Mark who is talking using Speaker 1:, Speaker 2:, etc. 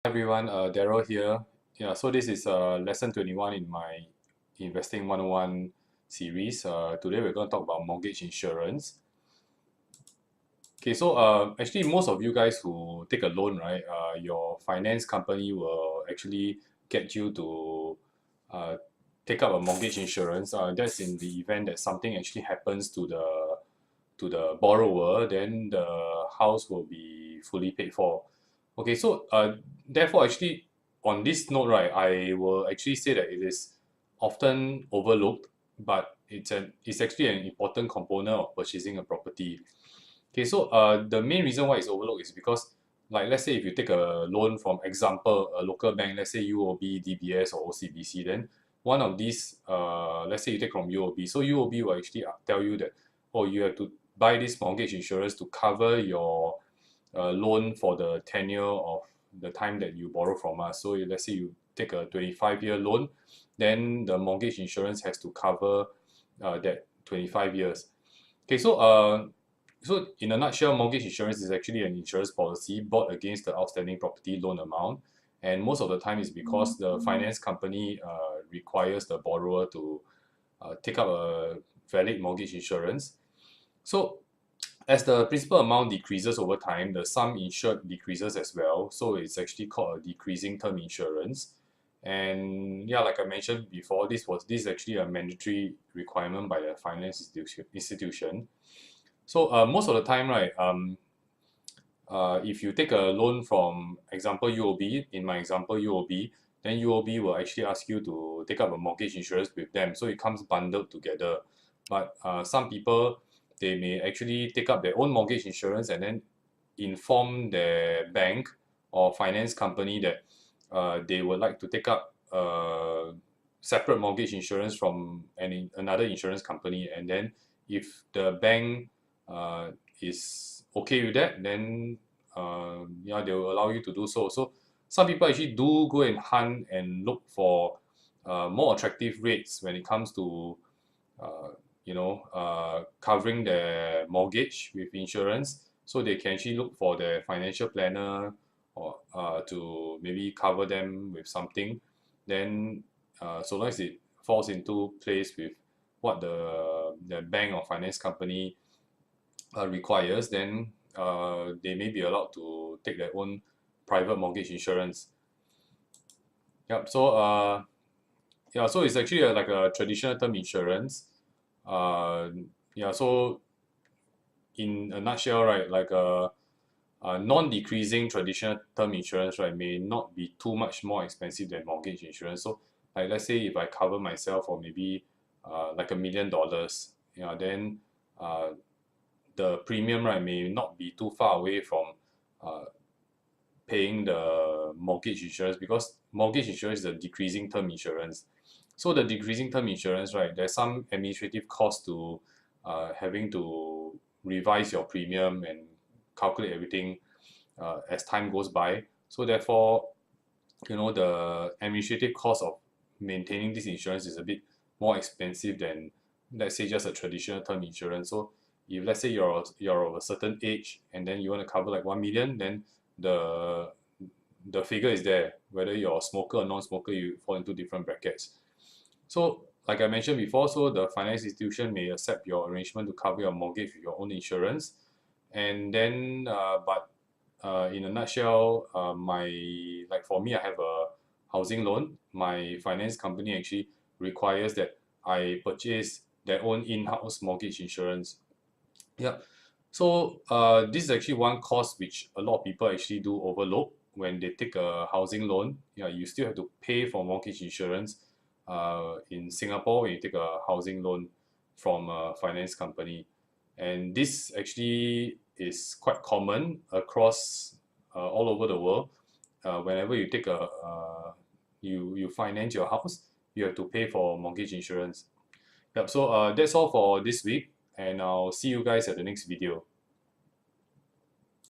Speaker 1: Everyone, Daryl here. Yeah, so this is lesson 21 in my Investing 101 series. Today we're going to talk about mortgage insurance. Okay, so actually most of you guys who take a loan, right, your finance company will actually get you to uh, take up a mortgage insurance. That's in the event that something actually happens to the borrower, then the house will be fully paid for. Okay, so therefore, actually, on this note, right, I will actually say that it is often overlooked, but it's actually an important component of purchasing a property. Okay, so the main reason why it's overlooked is because, like, let's say if you take a loan from example a local bank, let's say UOB, DBS, or OCBC, then one of these, let's say you take from UOB, so UOB will actually tell you that, oh, you have to buy this mortgage insurance to cover your loan for the tenure of the time that you borrow from us. So let's say you take a 25-year loan, then the mortgage insurance has to cover that 25 years. Okay, so in a nutshell, mortgage insurance is actually an insurance policy bought against the outstanding property loan amount. And most of the time is because the finance company requires the borrower to take up a valid mortgage insurance. So as the principal amount decreases over time, the sum insured decreases as well. So it's actually called a decreasing term insurance. And yeah, like I mentioned before, this is actually a mandatory requirement by the finance institution. So most of the time, right, if you take a loan from example UOB, in my example UOB, then UOB will actually ask you to take up a mortgage insurance with them. So it comes bundled together. But some people, they may actually take up their own mortgage insurance and then inform their bank or finance company that they would like to take up separate mortgage insurance from another insurance company. And then if the bank is okay with that, then yeah, they will allow you to do so. So some people actually do go and hunt and look for more attractive rates when it comes to uh, covering their mortgage with insurance. So they can actually look for their financial planner or to maybe cover them with something. Then so long as it falls into place with what the bank or finance company requires, then they may be allowed to take their own private mortgage insurance. Yep. So yeah, so it's actually like a traditional term insurance. Uh, yeah. So in a nutshell, right, like a non-decreasing traditional term insurance, right, may not be too much more expensive than mortgage insurance. So like let's say if I cover myself for maybe like $1 million, yeah, then uh, the premium, right, may not be too far away from uh, paying the mortgage insurance, because mortgage insurance is a decreasing term insurance. So the decreasing term insurance, right, there's some administrative cost to having to revise your premium and calculate everything as time goes by. So therefore, the administrative cost of maintaining this insurance is a bit more expensive than, let's say, just a traditional term insurance. So if let's say you're of a certain age and then you want to cover like 1 million, then the the figure is there. Whether you're a smoker or non-smoker, you fall into different brackets. So like I mentioned before, so the finance institution may accept your arrangement to cover your mortgage with your own insurance. And then but in a nutshell, like for me, I have a housing loan. My finance company actually requires that I purchase their own in-house mortgage insurance. Yeah. So this is actually one cost which a lot of people actually do overlook when they take a housing loan. Yeah, you still have to pay for mortgage insurance in Singapore when you take a housing loan from a finance company. And this actually is quite common across all over the world. Whenever you take you finance your house, you have to pay for mortgage insurance. Yep. So that's all for this week, and I'll see you guys at the next video.